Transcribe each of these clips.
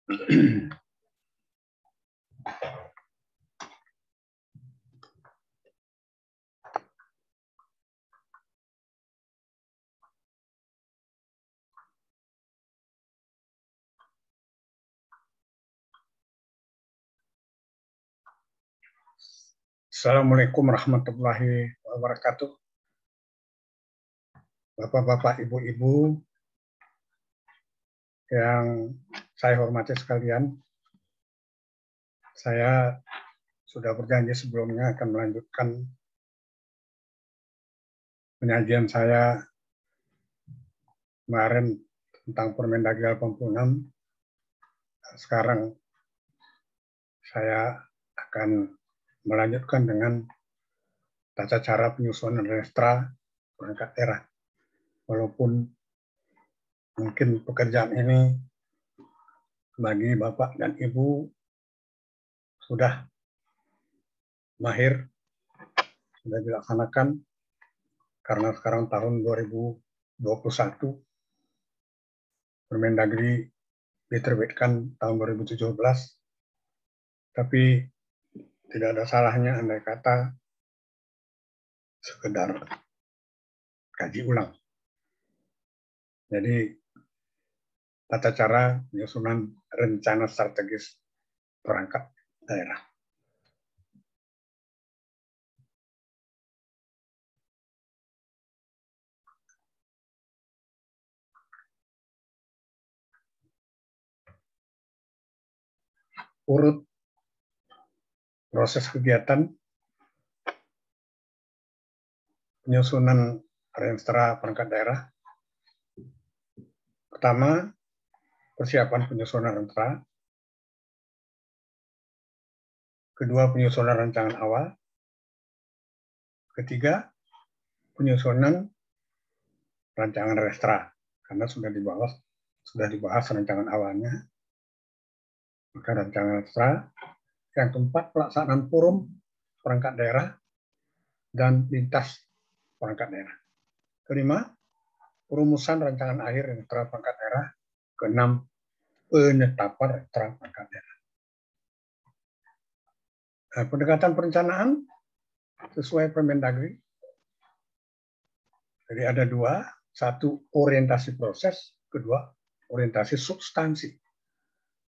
Assalamualaikum warahmatullahi wabarakatuh. Bapak-bapak, ibu-ibu yang saya hormati sekalian, saya sudah berjanji sebelumnya akan melanjutkan penyajian saya kemarin tentang Permendagri 86. Sekarang saya akan melanjutkan dengan tata cara penyusunan Restra perangkat daerah. Walaupun mungkin pekerjaan ini bagi Bapak dan Ibu sudah mahir, sudah dilaksanakan, karena sekarang tahun 2021, Permendagri diterbitkan tahun 2017, tapi tidak ada salahnya andai kata sekedar kaji ulang. Jadi tata cara penyusunan rencana strategis perangkat daerah. Urut proses kegiatan penyusunan Renstra perangkat daerah. Pertama, persiapan penyusunan Renstra. Kedua, penyusunan rancangan awal. Ketiga, penyusunan rancangan Restra, karena sudah dibahas rancangan awalnya. Maka rancangan Restra. Yang keempat, pelaksanaan forum perangkat daerah dan lintas perangkat daerah. Kelima, perumusan rancangan akhir Restra perangkat daerah. Keenam, penetapan Restra perangkat daerah. Pendekatan perencanaan sesuai Permendagri. Jadi ada dua, satu orientasi proses, kedua orientasi substansi.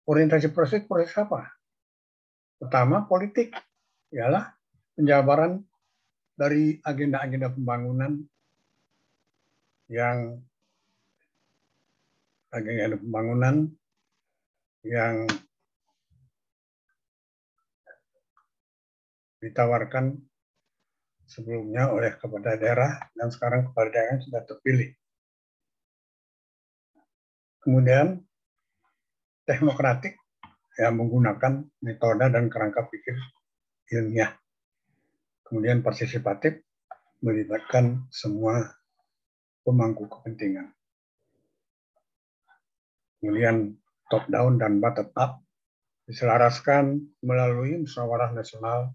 Orientasi proses apa? Pertama, politik, ialah penjabaran dari agenda-agenda pembangunan yang ditawarkan sebelumnya oleh kepala daerah dan sekarang kepala daerah sudah terpilih. Kemudian teknokratik yang menggunakan metode dan kerangka pikir ilmiah. Kemudian partisipatif melibatkan semua pemangku kepentingan. Kemudian top down dan bottom up diselaraskan melalui musyawarah nasional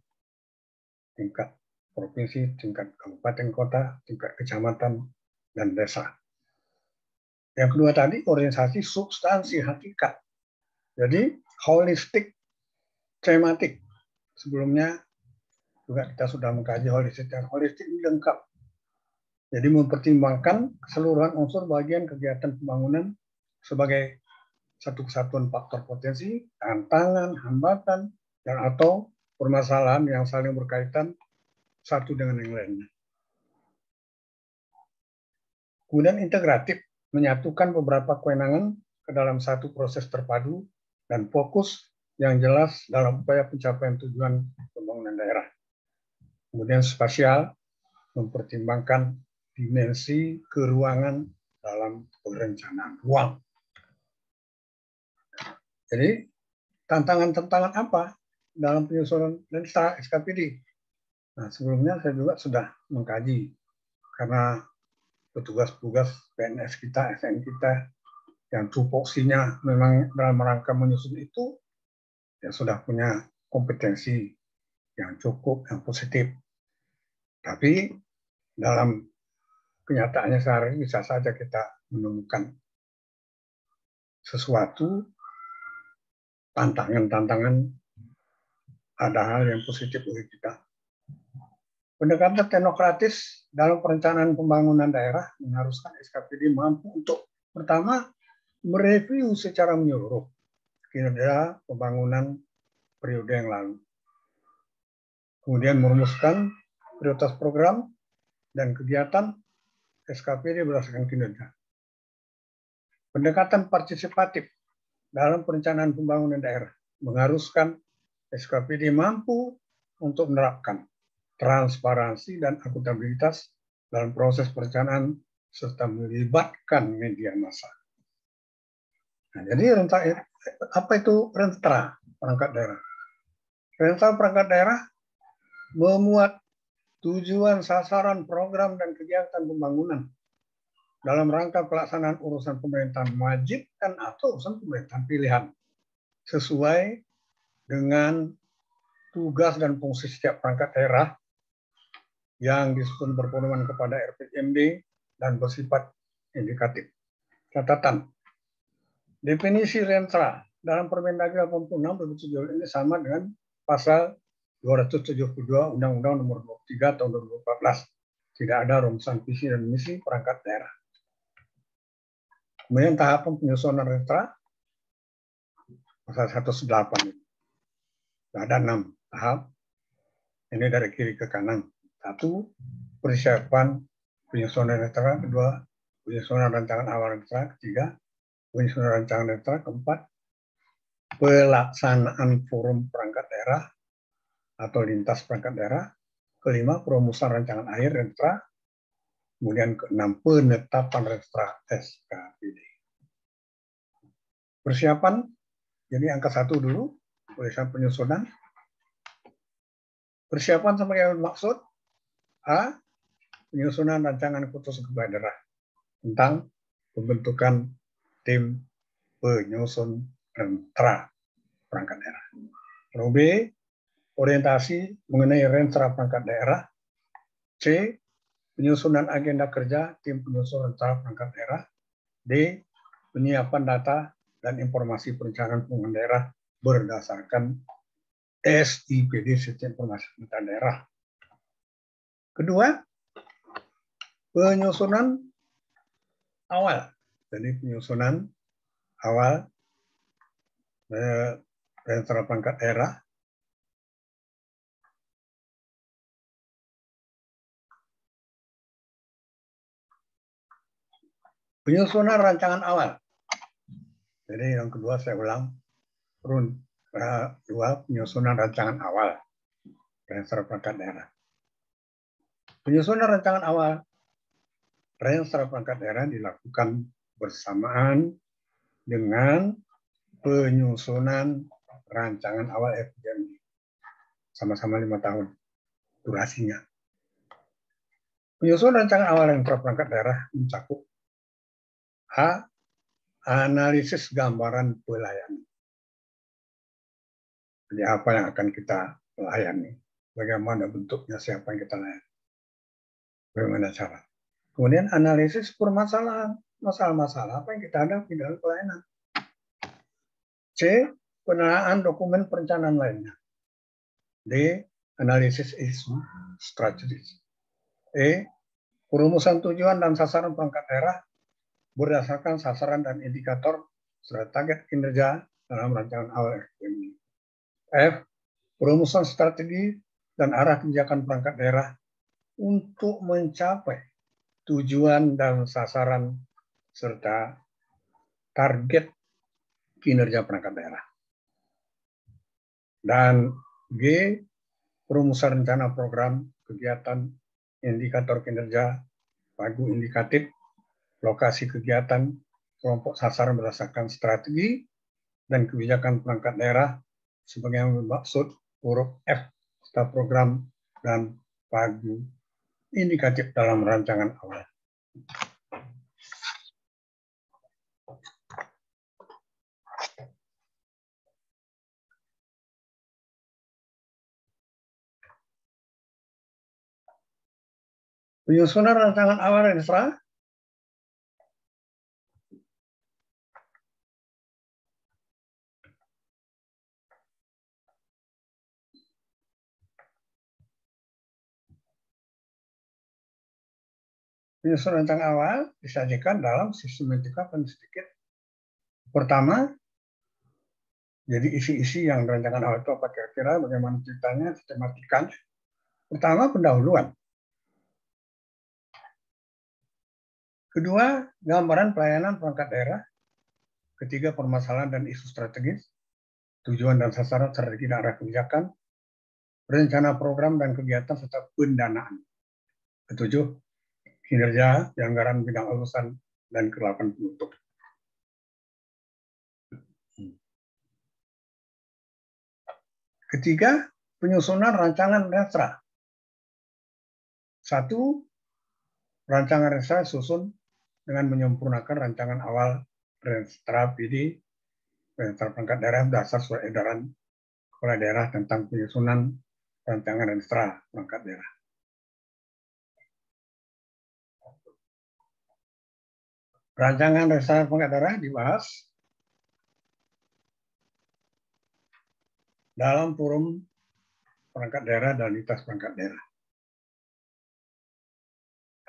tingkat provinsi, tingkat kabupaten kota, tingkat kecamatan, dan desa. Yang kedua tadi, orientasi substansi hakikat. Jadi, holistik tematik. Sebelumnya juga kita sudah mengkaji holistik, dan holistik ini lengkap. Jadi, mempertimbangkan keseluruhan unsur bagian kegiatan pembangunan sebagai satu kesatuan faktor potensi, tantangan, hambatan, dan atau permasalahan yang saling berkaitan satu dengan yang lainnya. Kemudian integratif, menyatukan beberapa kewenangan ke dalam satu proses terpadu dan fokus yang jelas dalam upaya pencapaian tujuan pembangunan daerah. Kemudian spasial, mempertimbangkan dimensi keruangan dalam perencanaan ruang. Jadi, tantangan-tantangan apa dalam penyusunan Renstra SKPD? Nah, sebelumnya saya juga sudah mengkaji, karena petugas-petugas PNS kita, SN kita, yang tupoksinya memang dalam rangka menyusun itu, ya sudah punya kompetensi yang cukup, yang positif. Tapi dalam kenyataannya sehari bisa saja kita menemukan sesuatu tantangan-tantangan, ada hal yang positif bagi kita. Pendekatan teknokratis dalam perencanaan pembangunan daerah mengharuskan SKPD mampu untuk pertama mereview secara menyeluruh kinerja pembangunan periode yang lalu. Kemudian merumuskan prioritas program dan kegiatan SKPD berdasarkan kinerja. Pendekatan partisipatif dalam perencanaan pembangunan daerah mengharuskan SKPD mampu untuk menerapkan transparansi dan akuntabilitas dalam proses perencanaan serta melibatkan media massa. Nah, jadi apa itu Rentra perangkat daerah? Rentra perangkat daerah memuat tujuan, sasaran, program, dan kegiatan pembangunan dalam rangka pelaksanaan urusan pemerintahan wajib dan atau urusan pemerintahan pilihan sesuai dengan tugas dan fungsi setiap perangkat daerah yang disusun berpedoman kepada RPJMD dan bersifat indikatif. Catatan, definisi Rentra dalam Permendagri 86/2007 ini sama dengan pasal 272 Undang-Undang Nomor 23 Tahun 2014. Tidak ada rumusan visi dan misi perangkat daerah. Kemudian tahapan penyusunan Rentra pasal 118 ini. Ada 6 tahap. Ini dari kiri ke kanan. 1, persiapan penyusunan Rentra. 2, penyusunan rancangan awal Rentra. 3, penyusunan rancangan Rentra. 4, pelaksanaan forum perangkat daerah atau lintas perangkat daerah. 5, perumusan rancangan akhir Rentra. Kemudian ke-6, penetapan Rentra SKPD. Persiapan, jadi angka 1 dulu, persiapan penyusunan. Persiapan sebagai maksud A. Penyusunan rancangan keputusan kepala daerah tentang pembentukan tim penyusun Rentra perangkat daerah. Lalu B. Orientasi mengenai Rentra perangkat daerah. C. Penyusunan agenda kerja tim penyusun Rentra perangkat daerah. D. Penyiapan data dan informasi perencanaan pembangunan daerah berdasarkan SIPD, Sistem Informasi Pemerintahan Daerah. Kedua, penyusunan awal. Jadi penyusunan awal Rentra perangkat daerah. Penyusunan rancangan awal. Jadi yang kedua saya ulang. Dua, penyusunan rancangan awal Rentra perangkat daerah. Penyusunan rancangan awal Rentra perangkat daerah dilakukan bersamaan dengan penyusunan rancangan awal RPJMD. Sama-sama 5 tahun durasinya. Penyusunan rancangan awal Rentra perangkat daerah mencakup A. Analisis gambaran pelayanan. Jadi apa yang akan kita layani, bagaimana bentuknya, siapa yang kita layani, bagaimana cara. Kemudian analisis permasalahan, masalah-masalah apa yang kita hadapi dalam pelayanan. C. Penelaahan dokumen perencanaan lainnya. D. Analisis isu strategis. E. Perumusan tujuan dan sasaran perangkat daerah berdasarkan sasaran dan indikator serta target kinerja dalam rancangan awal RPJMD. F. Perumusan strategi dan arah kebijakan perangkat daerah untuk mencapai tujuan dan sasaran serta target kinerja perangkat daerah. Dan G. Perumusan rencana program, kegiatan, indikator kinerja, pagu indikatif, lokasi kegiatan, kelompok sasaran berdasarkan strategi, dan kebijakan perangkat daerah sebagai yang bermaksud huruf F serta program dan pagu indikatif dalam rancangan awal. Penyusunan rancangan awal Rentra Penyusunan rancangan awal disajikan dalam sistematika dan sedikit. Pertama, jadi isi-isi yang rancangan awal itu apa kira-kira, bagaimana ceritanya, sistematikanya. Pertama, pendahuluan. Kedua, gambaran pelayanan perangkat daerah. Ketiga, permasalahan dan isu strategis. Tujuan dan sasaran strategi dan arah kebijakan. Rencana program dan kegiatan serta pendanaan. Ketujuh, kinerja, anggaran bidang urusan, dan ke-8 penutup. Ketiga, penyusunan rancangan restra. 1. Rancangan restra susun dengan menyempurnakan rancangan awal restra PD, restra perangkat daerah dasar surat edaran kepala daerah tentang penyusunan rancangan restra perangkat daerah. Rancangan restra perangkat daerah dibahas dalam forum perangkat daerah dan lintas perangkat daerah.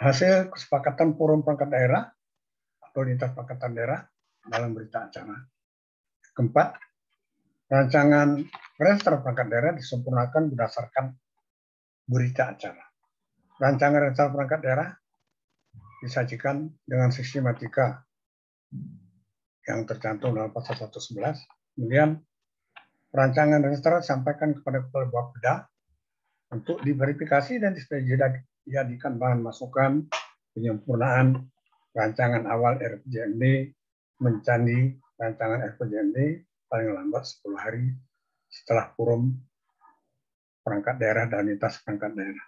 Hasil kesepakatan forum perangkat daerah atau lintas perangkat daerah dalam berita acara. Keempat, rancangan restra perangkat daerah disempurnakan berdasarkan berita acara. Rancangan restra perangkat daerah disajikan dengan sistematika yang tercantum dalam pasal 111. Kemudian rancangan restra disampaikan kepada kepala Bapeda untuk diverifikasi dan dijadikan bahan masukan penyempurnaan rancangan awal RPJMD mencandi rancangan RPJMD paling lambat 10 hari setelah forum perangkat daerah dan lintas perangkat daerah.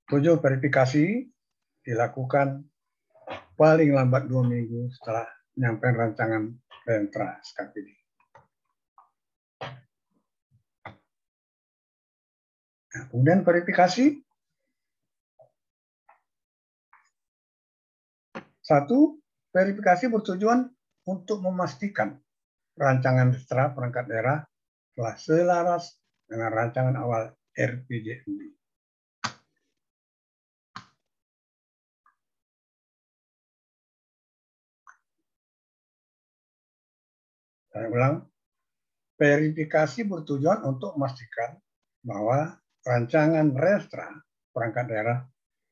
7. Verifikasi dilakukan paling lambat 2 minggu setelah penyampaian rancangan rentra SKPD. Nah, kemudian verifikasi. 1. Verifikasi bertujuan untuk memastikan rancangan restra perangkat daerah telah selaras dengan rancangan awal RPJMD. Saya ulang, verifikasi bertujuan untuk memastikan bahwa rancangan restra perangkat daerah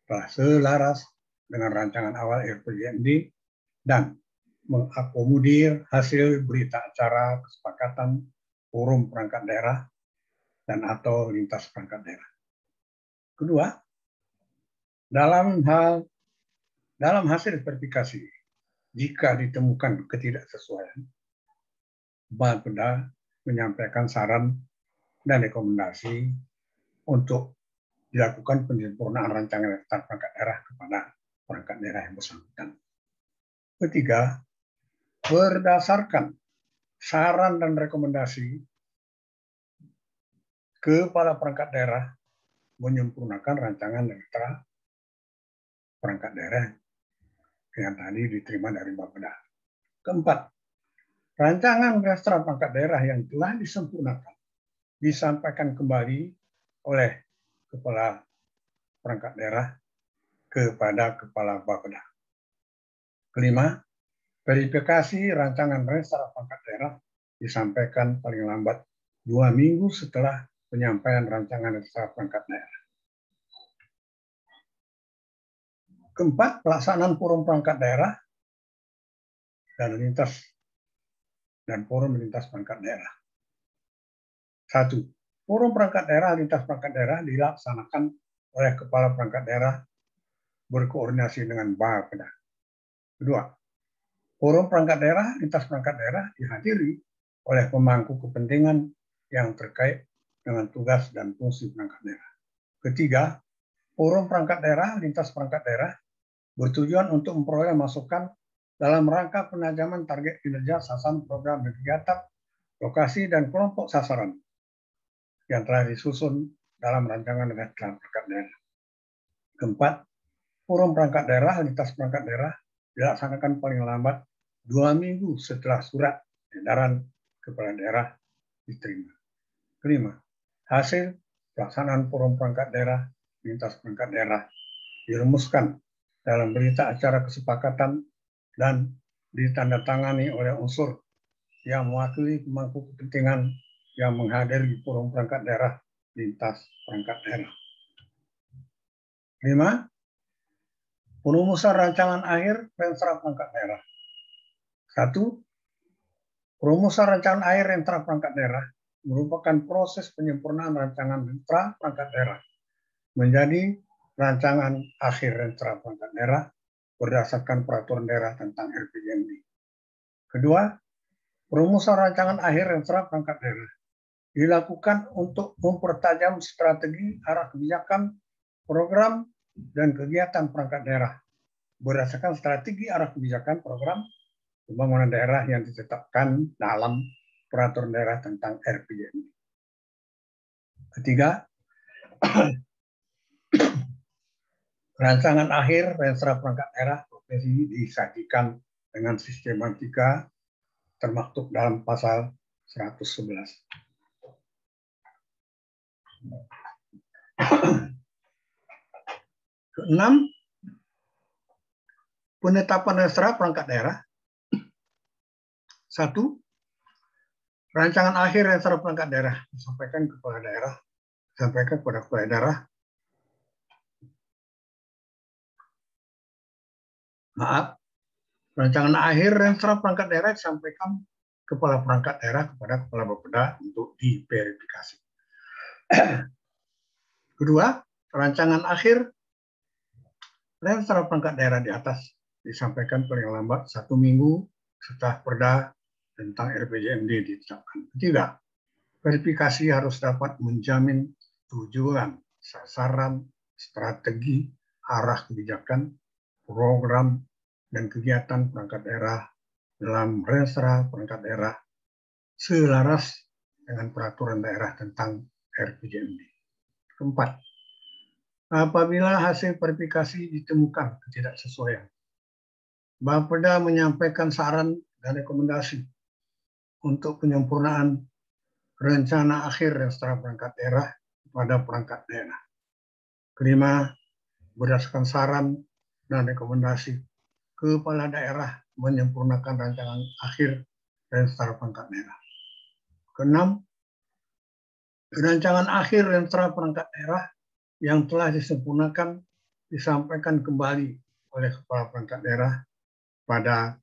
telah selaras dengan rancangan awal RPJMD dan mengakomodir hasil berita acara kesepakatan forum perangkat daerah dan atau lintas perangkat daerah. Kedua, dalam hasil verifikasi, jika ditemukan ketidaksesuaian, Bapeda menyampaikan saran dan rekomendasi untuk dilakukan penyempurnaan rancangan restra perangkat daerah kepada perangkat daerah yang bersangkutan. Ketiga, berdasarkan saran dan rekomendasi, kepala perangkat daerah menyempurnakan rancangan restra perangkat daerah yang tadi diterima dari Bapeda. Keempat, rancangan restra perangkat daerah yang telah disempurnakan disampaikan kembali oleh kepala perangkat daerah kepada kepala Bapeda. Kelima, verifikasi rancangan restra perangkat daerah disampaikan paling lambat 2 minggu setelah penyampaian rancangan restra perangkat daerah. Keempat, pelaksanaan forum perangkat daerah dan forum lintas perangkat daerah. 1. Forum perangkat daerah lintas perangkat daerah dilaksanakan oleh kepala perangkat daerah berkoordinasi dengan Bapeda. Kedua, forum perangkat daerah lintas perangkat daerah dihadiri oleh pemangku kepentingan yang terkait dengan tugas dan fungsi perangkat daerah. Ketiga, forum perangkat daerah lintas perangkat daerah bertujuan untuk memperoleh masukan dalam rangka penajaman target kinerja, sasaran program dan kegiatan, lokasi dan kelompok sasaran yang telah disusun dalam rancangan restra perangkat daerah. Keempat, forum perangkat daerah lintas perangkat daerah dilaksanakan paling lambat 2 minggu setelah surat edaran kepala daerah diterima. Kelima, hasil pelaksanaan forum perangkat daerah lintas perangkat daerah dirumuskan dalam berita acara kesepakatan dan ditandatangani oleh unsur yang mewakili pemangku kepentingan yang menghadiri forum perangkat daerah lintas perangkat daerah. 5. Perumusan rancangan akhir Renstra perangkat daerah. 1. Perumusan rancangan akhir Renstra perangkat daerah merupakan proses penyempurnaan rancangan Renstra perangkat daerah menjadi rancangan akhir Renstra perangkat daerah berdasarkan peraturan daerah tentang RPJMD. Kedua, perumusan rancangan akhir Renstra perangkat daerah dilakukan untuk mempertajam strategi arah kebijakan, program, dan kegiatan perangkat daerah berdasarkan strategi arah kebijakan, program, pembangunan daerah yang ditetapkan dalam peraturan daerah tentang RPJMD. Ketiga, rancangan akhir Renstra perangkat daerah provinsi disajikan dengan sistematika termaktub dalam pasal 111. Keenam, penetapan Renstra perangkat daerah. 1. Rancangan akhir Renstra perangkat daerah disampaikan kepada daerah, disampaikan kepada kepala daerah. Rancangan akhir Renstra perangkat daerah disampaikan kepala perangkat daerah kepada kepala Bapeda untuk diverifikasi. Kedua, rancangan akhir Renstra perangkat daerah di atas disampaikan paling lambat 1 minggu setelah perda tentang RPJMD ditetapkan. Ketiga, verifikasi harus dapat menjamin tujuan, sasaran, strategi, arah kebijakan, program, dan kegiatan perangkat daerah dalam Renstra perangkat daerah selaras dengan peraturan daerah tentang RPJMD. Keempat, apabila hasil verifikasi ditemukan ketidaksesuaian, Bapeda menyampaikan saran dan rekomendasi untuk penyempurnaan rencana akhir Renstra perangkat daerah kepada perangkat daerah. Kelima, berdasarkan saran dan rekomendasi, kepala daerah menyempurnakan rancangan akhir Renstra perangkat daerah. Keenam, rancangan akhir Renstra perangkat daerah yang telah disempurnakan disampaikan kembali oleh kepala perangkat daerah pada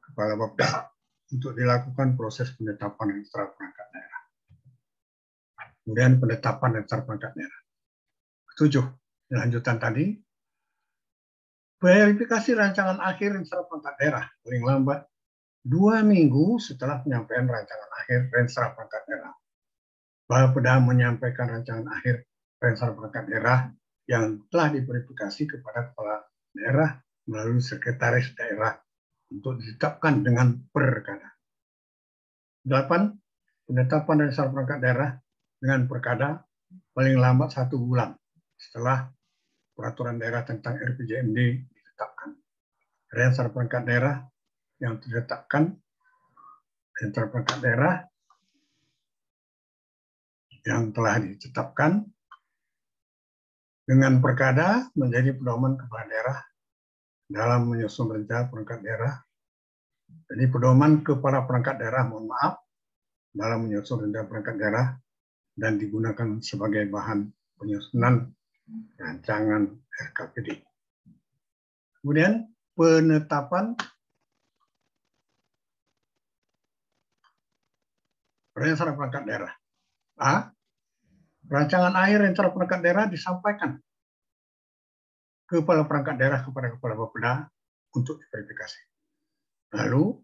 kepala Bapeda untuk dilakukan proses penetapan Renstra perangkat daerah. Kemudian penetapan Renstra perangkat daerah. Ketujuh, lanjutan tadi, verifikasi rancangan akhir Renstra perangkat daerah paling lambat 2 minggu setelah penyampaian rancangan akhir Renstra perangkat daerah. Bapeda menyampaikan rancangan akhir Renstra perangkat daerah yang telah diverifikasi kepada kepala daerah melalui sekretaris daerah untuk ditetapkan dengan perkada. 8. Penetapan Renstra perangkat daerah dengan perkada paling lambat 1 bulan setelah peraturan daerah tentang RPJMD ditetapkan. Renstra perangkat daerah yang ditetapkan, Renstra perangkat daerah yang telah ditetapkan dengan perkada menjadi pedoman kepala daerah dalam menyusun rencana perangkat daerah. Jadi pedoman kepala perangkat daerah, mohon maaf, dalam menyusun rencana perangkat daerah dan digunakan sebagai bahan penyusunan rancangan RKPD. Kemudian penetapan Renstra perangkat daerah. A. Rancangan akhir Renstra perangkat daerah disampaikan kepala perangkat daerah kepada kepala Bapeda untuk diverifikasi. Lalu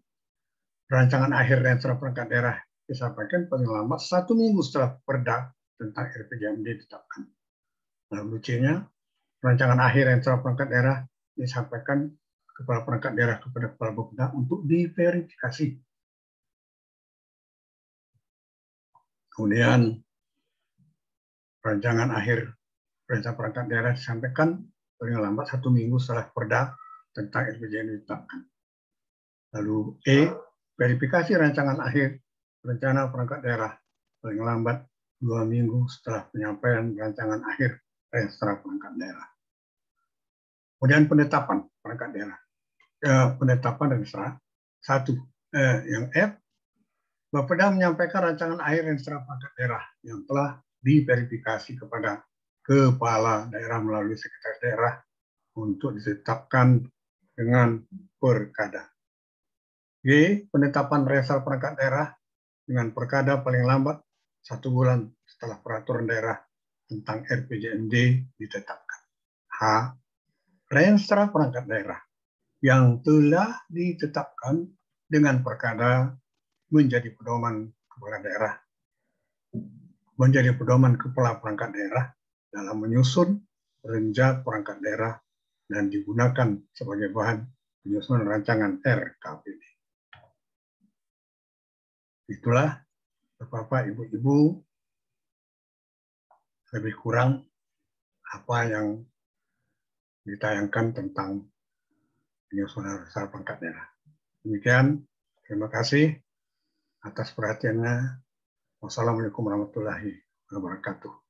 rancangan akhir Renstra perangkat daerah disampaikan paling lambat 1 minggu setelah perda tentang RPJMD ditetapkan. Lalu C-nya, rancangan akhir Renstra perangkat daerah disampaikan kepala perangkat daerah kepada kepala Bapeda untuk diverifikasi. Kemudian rancangan akhir Renstra perangkat daerah disampaikan paling lambat 1 minggu setelah perda tentang RPJMD ditetapkan. Lalu E, verifikasi rancangan akhir rencana perangkat daerah paling lambat 2 minggu setelah penyampaian rancangan akhir Renstra perangkat daerah. Kemudian penetapan perangkat daerah. Penetapan dan serah. Satu, yang F, Bapeda menyampaikan rancangan air dan serah perangkat daerah yang telah diverifikasi kepada kepala daerah melalui sekretaris daerah untuk ditetapkan dengan perkada. G, penetapan realisasi perangkat daerah dengan perkada paling lambat 1 bulan setelah peraturan daerah tentang RPJMD ditetapkan. H, realisasi perangkat daerah yang telah ditetapkan dengan perkada menjadi pedoman kepala daerah, menjadi pedoman kepala perangkat daerah dalam menyusun renjang perangkat daerah dan digunakan sebagai bahan penyusunan rancangan RKPD. Itulah Bapak, Ibu-ibu, lebih kurang apa yang ditayangkan tentang penyusunan realisasi perangkat daerah. Demikian, terima kasih atas perhatiannya. Wassalamualaikum warahmatullahi wabarakatuh.